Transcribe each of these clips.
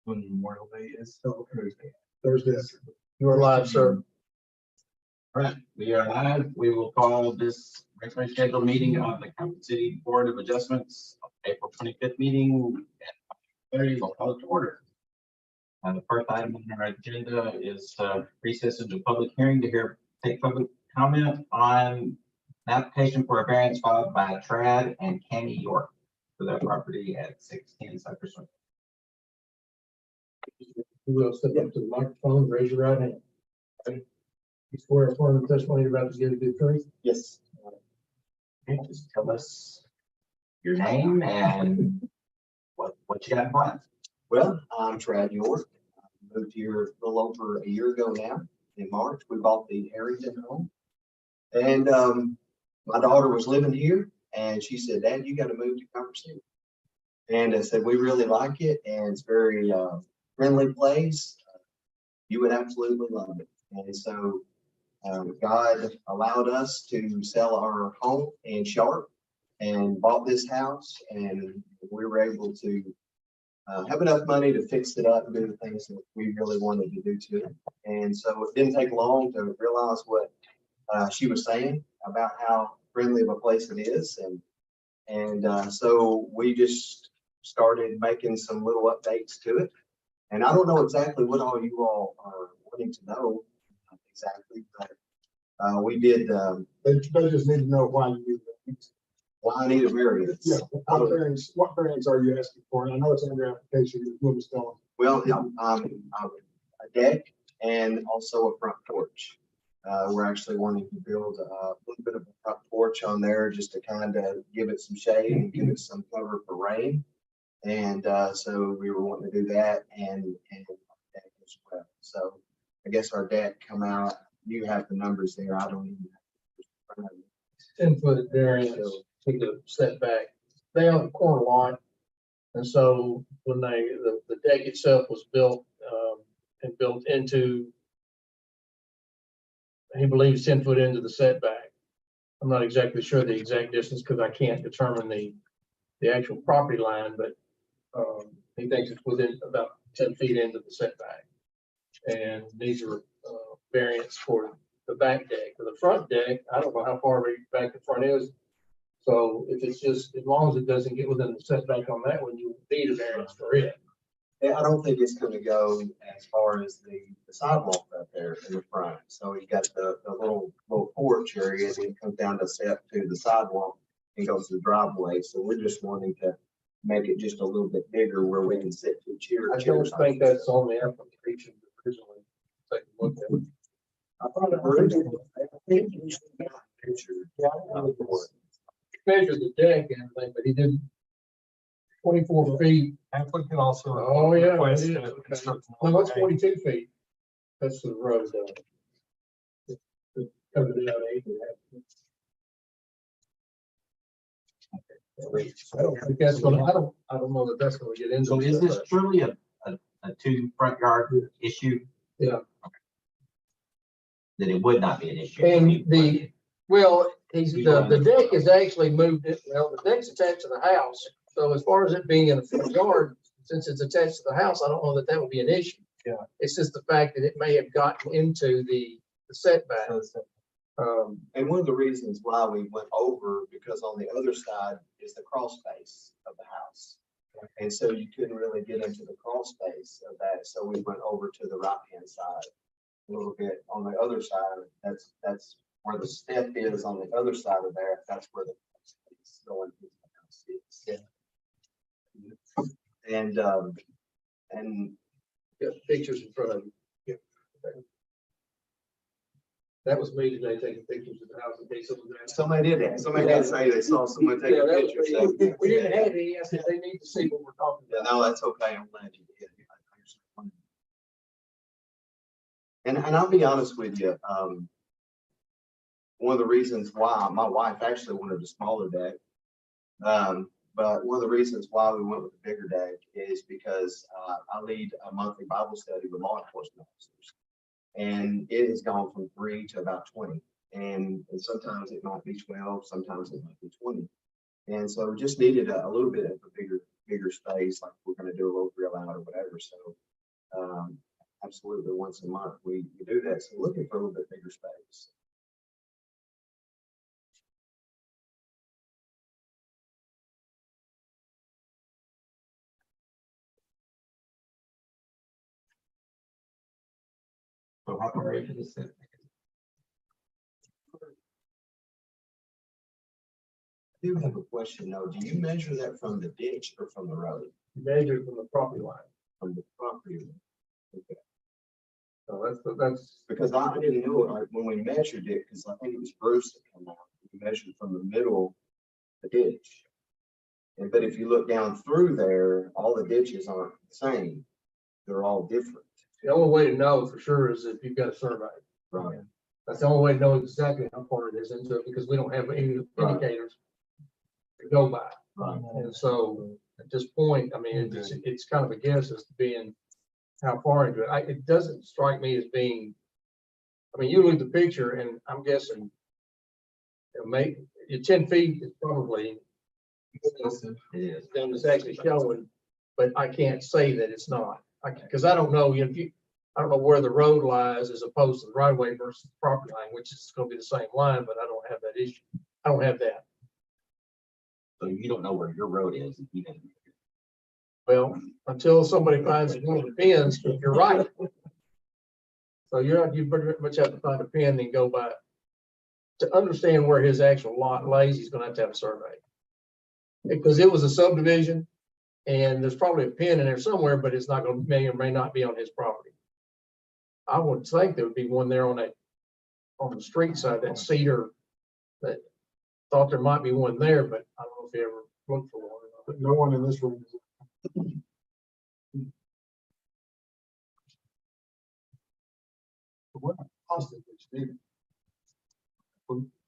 when Memorial Day is. So Thursday. You are live, sir. All right, we are live. We will call this regularly scheduled meeting of the Capital City Board of Adjustments, April 25th meeting at 5:30. We'll call it to order. The first item on our agenda is recess into public hearing to take public comment on an application for a variance filed by Trad and Cami York for that property at 610 Cypress Way. You will step up to the microphone, raise your right hand. You swear affirm the testimony you're about to give is the truth? Yes. Okay, just tell us your name and what you got in mind. Well, I'm Trad York. I moved here a little over a year ago now. In March, we bought the Harrington home. And my daughter was living here and she said, Dad, you got to move to Commerce City. And I said, we really like it and it's very friendly place. You would absolutely love it. And so God allowed us to sell our home in Sharp and bought this house, and we were able to have enough money to fix it up and do the things that we really wanted to do to it. And so it didn't take long to realize what she was saying about how friendly of a place it is. And so we just started making some little updates to it. And I don't know exactly what all you all are wanting to know exactly, but we did. They just need to know why you do that. Why I need a variance. Yeah, what variance are you asking for? And I know it's under application, you're moving stone. Well, a deck and also a front porch. We're actually wanting to build a little bit of a front porch on there just to kind of give it some shade and give it some cover for rain. And so we were wanting to do that and deck as well. So I guess our deck come out. You have the numbers there. I don't even have 10-foot variance to the setback. They own the corner lot. And so when the deck itself was built and built into, he believes 10 foot into the setback. I'm not exactly sure the exact distance because I can't determine the actual property line, but he thinks it's within about 10 feet into the setback. And these are variants for the back deck. For the front deck, I don't know how far back the front is. So if it's just, as long as it doesn't get within the setback on that one, you need a variance for it. Yeah, I don't think it's going to go as far as the sidewalk up there in the front. So you got the little porch area, and it comes down to step to the sidewalk and goes to the driveway. So we're just wanting to make it just a little bit bigger where we can sit two chairs. I don't think that's on the application originally. Take a look at it. I thought it originally, I think you should have a picture. Measure the deck and everything, but he did 24 feet. Applicant also. Oh, yeah. requested it is. Okay. construction No, that's overhang. 42 feet. That's the road. Covered it out 8. I don't think that's gonna, I don't know that that's gonna get into. So is this truly a two front yard issue? Yeah. That it would not be an issue. And well, the deck is actually moved, well, the deck's attached to the house. So as far as it being in the front yard, since it's attached to the house, I don't know that would be an issue. Yeah. It's just the fact that it may have gotten into the setback. And one of the reasons why we went over, because on the other side is the crawl space of the house. And so you couldn't really get into the crawl space of that. So we went over to the right-hand side a little bit. On the other side, that's where the step is on the other side of there. That's where the crawl space going into the house is. And Got pictures in front of you. Yeah. Okay. That was me today taking pictures of the house in case someone asked. somebody did that. Somebody did say they saw someone take Yeah, a that picture. was So- me. We didn't have any. I said they need to see what we're talking Yeah, about. no, that's okay. I'm glad you did. And I'll be honest with you, one of the reasons why my wife actually wanted a smaller deck, but one of the reasons why we went with the bigger deck is because I lead a monthly Bible study with law enforcement officers, and it has gone from 3 to about 20, and sometimes it might be 12, sometimes it might be 20, and so just needed a little bit of a bigger bigger space, like we're gonna do a little grill out or whatever, so. Absolutely, once a month, we do that, so looking for a little bit bigger space. So how far into the setback? I do have a question though, do you measure that from the ditch or from the road, Measured from the property line. from the property? Okay. So that's, Because I didn't know it, like, when we measured it, because I think it was Bruce that came out, we measured from the middle, of the ditch. And but if you look down through there, all the ditches aren't the same, they're all different. the only way to know for sure is if you've got a survey. Right. That's the only way to know exactly how far it is into it, because we don't have any Right. indicators to go by. Right. And so at this point, I mean, it's kind of a guess as to being how far into it. It doesn't strike me as being, I mean, you look at the picture and I'm guessing your 10 feet is probably, It is. then it's actually showing, but I can't say that it's not. Because I don't know, I don't know where the road lies as opposed to the right of way versus the property line, which is gonna be the same line, but I don't have that issue. I don't have that. So you don't know where your road is. And he doesn't. Well, until somebody finds one of the pins, you're right. So you pretty much have to find a pin and go by. To understand where his actual lot lays, he's gonna have to have a survey. Because it was a subdivision and there's probably a pin in there somewhere, but it's not gonna, may or may not be on his property. I would think there would be one there on the street side, that cedar, that thought there might be one there, but I don't know if he ever looked for one or not. But no one in this room. We're not positive it's needed.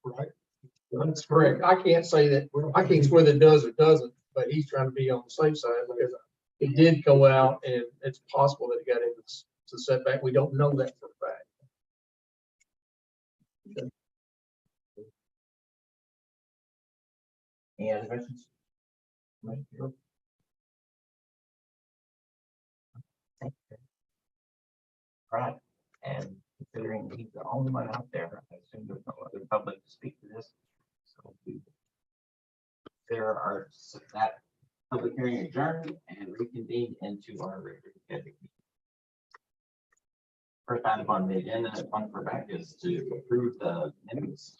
Right? That's correct. I can't say that, I can't swear that it does or doesn't, but he's trying to be on the safe side because it did go out and it's possible that it got into the setback. We don't know that for a fact. Any other questions? Right, and considering he's the only one out there, I assume there's no other public to speak to this. So there are that public hearing adjourned and reconvened into our regular schedule. First item on the agenda, one for back is to approve the minutes.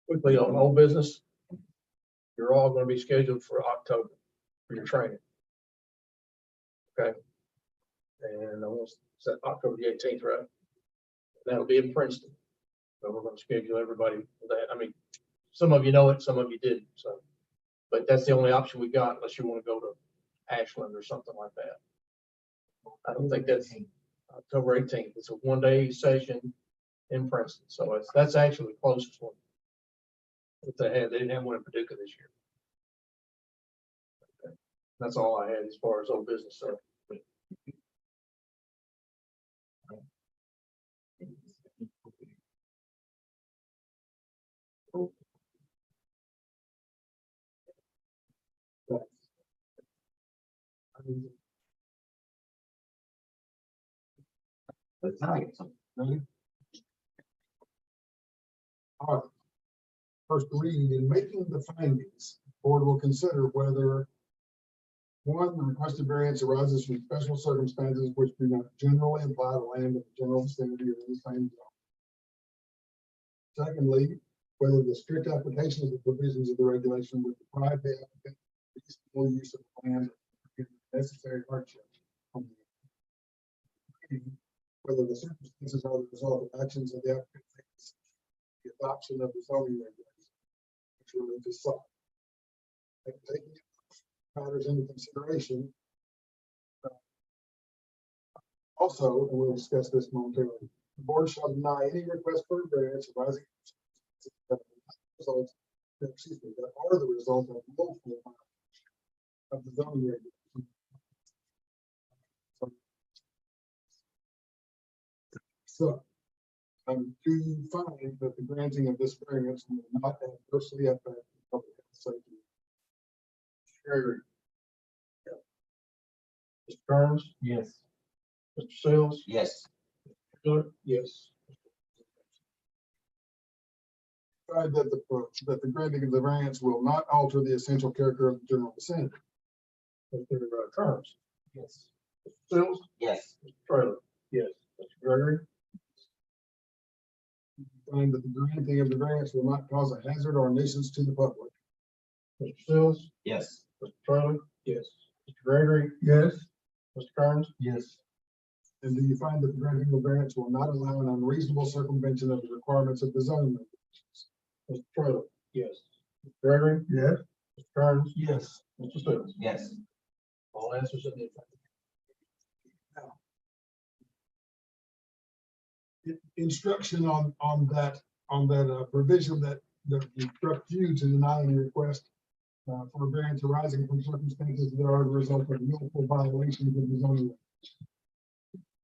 Quickly on old business, you're all going to be scheduled for October for your training. Okay. And I want to set October the 18th, right? That'll be in Princeton. So we're going to schedule everybody for that. I mean, some of you know it, some of you didn't. So, but that's the only option we got unless you want to go to Ashland or something like that. I don't think that's October 18th. It's a one-day session in Princeton. So that's actually the closest one that they had. They didn't have one in Paducah this year. Okay. That's all I had as far as old business stuff. But now I get something. All right. First reading, in making the findings, the board will consider whether one, the requested variance arises from special circumstances which do not generally apply to land in the general vicinity of any same zone. Secondly, whether the strict application of the provisions of the regulation would deprive the applicant of reasonable use of the land and necessary hardship. Whether the circumstances are the result of actions of the applicant, the adoption of the zoning regulations, which really just saw. Taking matters into consideration. Also, and we'll discuss this momentarily, the board shall deny any request for variance arising from results, excuse me, that are the result of willful violation of the zoning regulation. So, do you find that the granting of this variance will not adversely affect public health safety? Gregory. Mr. Kearns? Yes. Mr. Sales? Yes. Miller? Yes. Find that the granting of the variance will not alter the essential character of the general vicinity. Mr. Kearns? Yes. Mr. Sales? Yes. Mr. Trailer? Yes. Mr. Gregory? Find that the granting of the variance will not cause a hazard or nuisance to the public. Mr. Sales? Yes. Mr. Trailer? Yes. Mr. Gregory? Yes. Mr. Kearns? Yes. And do you find that the granting of the variance will not allow an unreasonable circumvention of the requirements of the zoning regulations? Mr. Trailer? Yes. Mr. Gregory? Yes. Mr. Kearns? Yes. Mr. Sales? Yes. All answers in the affirmative. Instruction on that provision that instructs you to deny any request for a variance arising from circumstances that are the result of willful violations of the zoning regulations.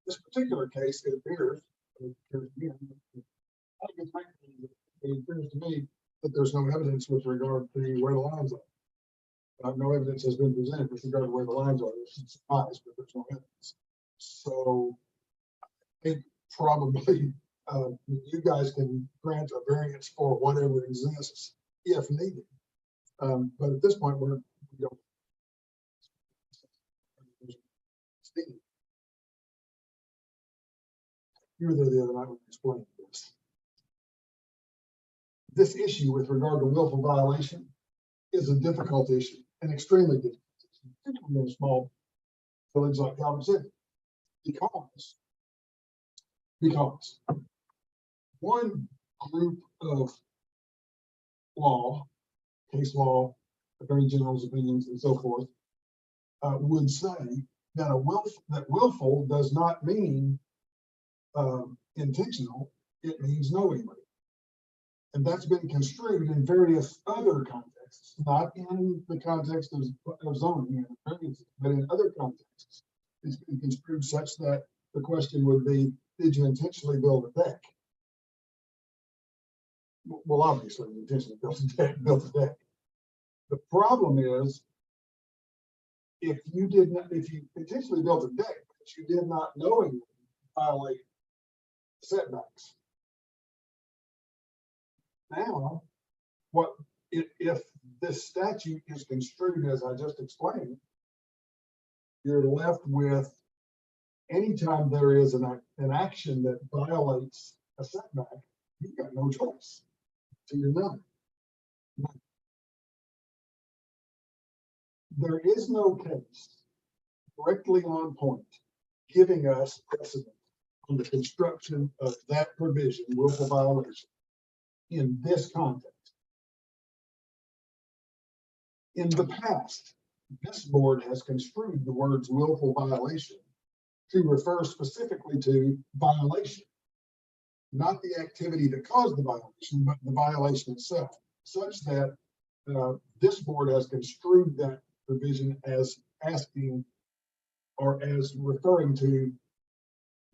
This particular case, it appears to me that there's no evidence with regard to where the lines are. No evidence has been presented with regard to where the lines are. There's some surprise, but there's no evidence. So I think probably you guys can grant a variance for whatever exists if needed. But at this point, we don't. Steve, you were there the other night when we explained this. This issue with regard to willful violation is a difficult issue, an extremely difficult issue, particularly in a small village like Calvert City, because one group of law, case law, attorney general's opinions, and so forth, would say that willful does not mean intentional; it means knowingly, and that's been construed in various other contexts, not in the context of zoning, but in other contexts. It's been construed such that the question would be, did you intentionally build a deck? Well, obviously, you intentionally built a deck. The problem is, if you intentionally built a deck, but you did not knowingly violate setbacks. Now, if this statute is construed as I just explained, you're left with, anytime there is an action that violates a setback, you've got no choice. So you're none. There is no case directly on point giving us precedent on the construction of that provision, willful violation, in this context. In the past, this board has construed the words willful violation to refer specifically to violation, not the activity that caused the violation, but the violation itself, such that this board has construed that provision as asking or as referring to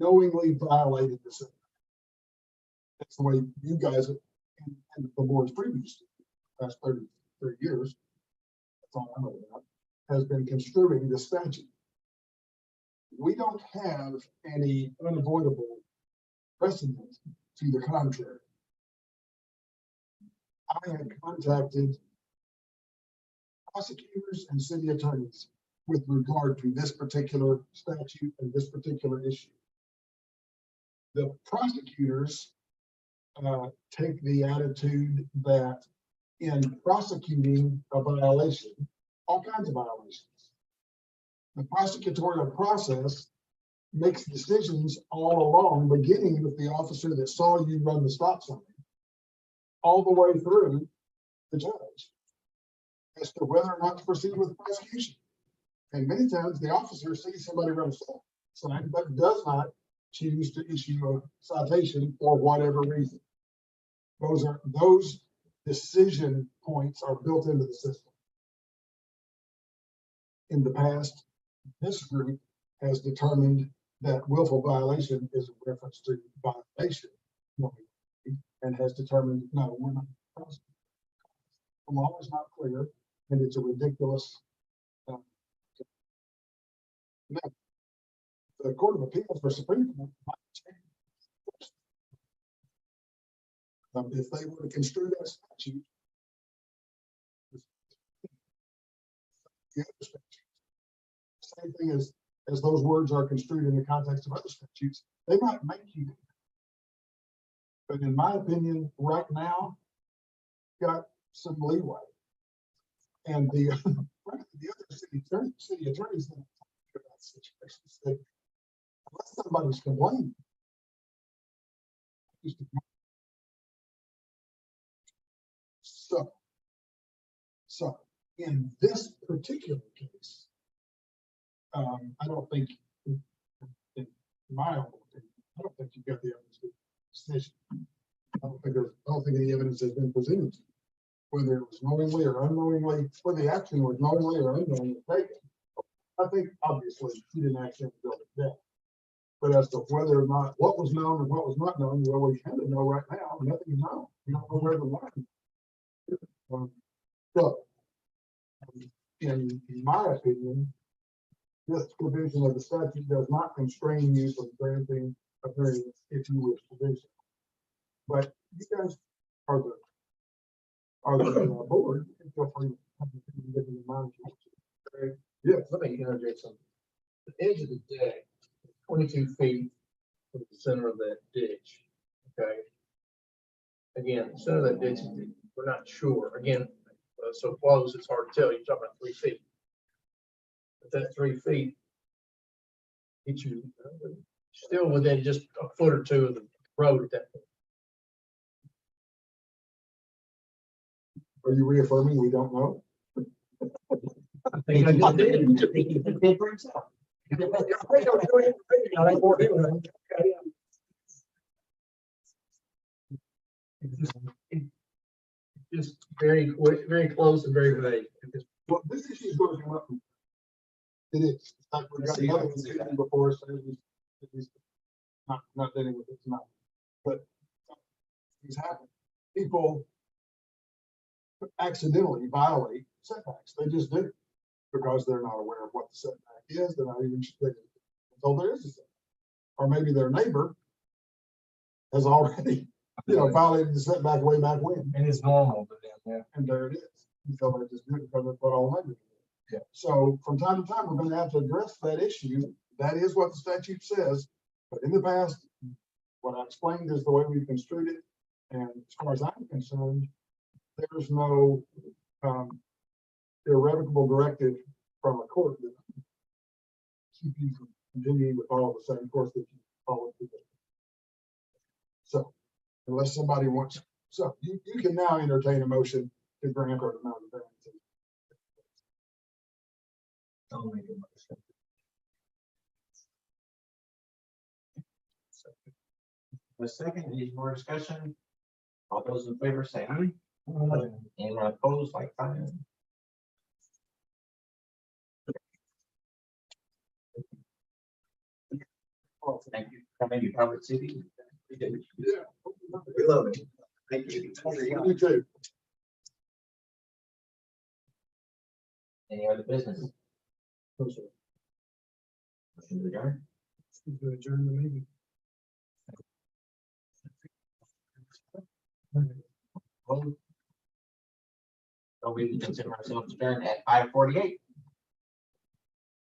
knowingly violated the setback. That's the way you guys and the board's previous past 33 years, that's all I know about, has been construing the statute. We don't have any unavoidable precedent to the contrary. I had contacted prosecutors and city attorneys with regard to this particular statute and this particular issue. The prosecutors take the attitude that in prosecuting a violation, all kinds of violations, the prosecutorial process makes decisions all along, beginning with the officer that saw you run the stop sign, all the way through the judge, as to whether or not to proceed with the prosecution. And many times the officer sees somebody run a stop sign, but does not choose to issue a citation for whatever reason. Those decision points are built into the system. In the past, this group has determined that willful violation is a reference to violation. And has determined, no, we're not. The law is not clear and it's a ridiculous. Now, the Court of Appeals for Supreme Court might change. If they were to construe that statute. The other statute, same thing as those words are construed in the context of other statutes, they might make you. But in my opinion, right now, got some leeway. And the other city attorneys that about situations that unless somebody's complaining. So in this particular case, I don't think, in my own opinion, I don't think you've got the evidence to decision. I don't think any evidence has been presented, whether it was knowingly or unknowingly, whether the action was knowingly or unknowingly taken. I think obviously he didn't actually build it down. But as to whether or not what was known and what was not known, well, we kind of know right now, nothing is known. We don't know where the line is. So, in my opinion, this provision of the statute does not constrain you from granting a variance if you wish to do so. But you guys are the board. Feel free to have anything given in mind. Yeah, let me interject something. The edge of the deck, 22 feet from the center of that ditch, okay? Again, the center of that ditch, we're not sure. Again, so close, it's hard to tell. You're talking about 3 feet. But that 3 feet gets you still within just a foot or two of the road at that point. Are you reaffirming we don't know? I think I just did. For himself. Just very quick, very close and very vague. Well, this issue is going to come up. It is. It's like we've got another one sitting before us, so it's not dealing with it tonight. But things happen. People accidentally violate setbacks. They just do because they're not aware of what the setback is. They're not even told there is a setback. Or maybe their neighbor has already, violated the setback way back when. And it's normal to them, yeah. And there it is. So they just do it because that's what all neighbors do. Yeah. So from time to time, we're going to have to address that issue. That is what the statute says. But in the past, what I explained is the way we've construed it. And as far as I'm concerned, there's no irrevocable directive from a court that keep you from continuing with all the same course that you followed. So unless somebody wants, so you can now entertain a motion to grant or deny the variance. I'll make a motion. The second, any more discussion? All those in favor say aye. Anyone opposed, like sign? Thank you for coming to Harvard City. Yeah. We love it. Thank you. You too. Any other business? Motion to adjourn. To adjourn the meeting. So we consider ourselves adjourned at 5:48.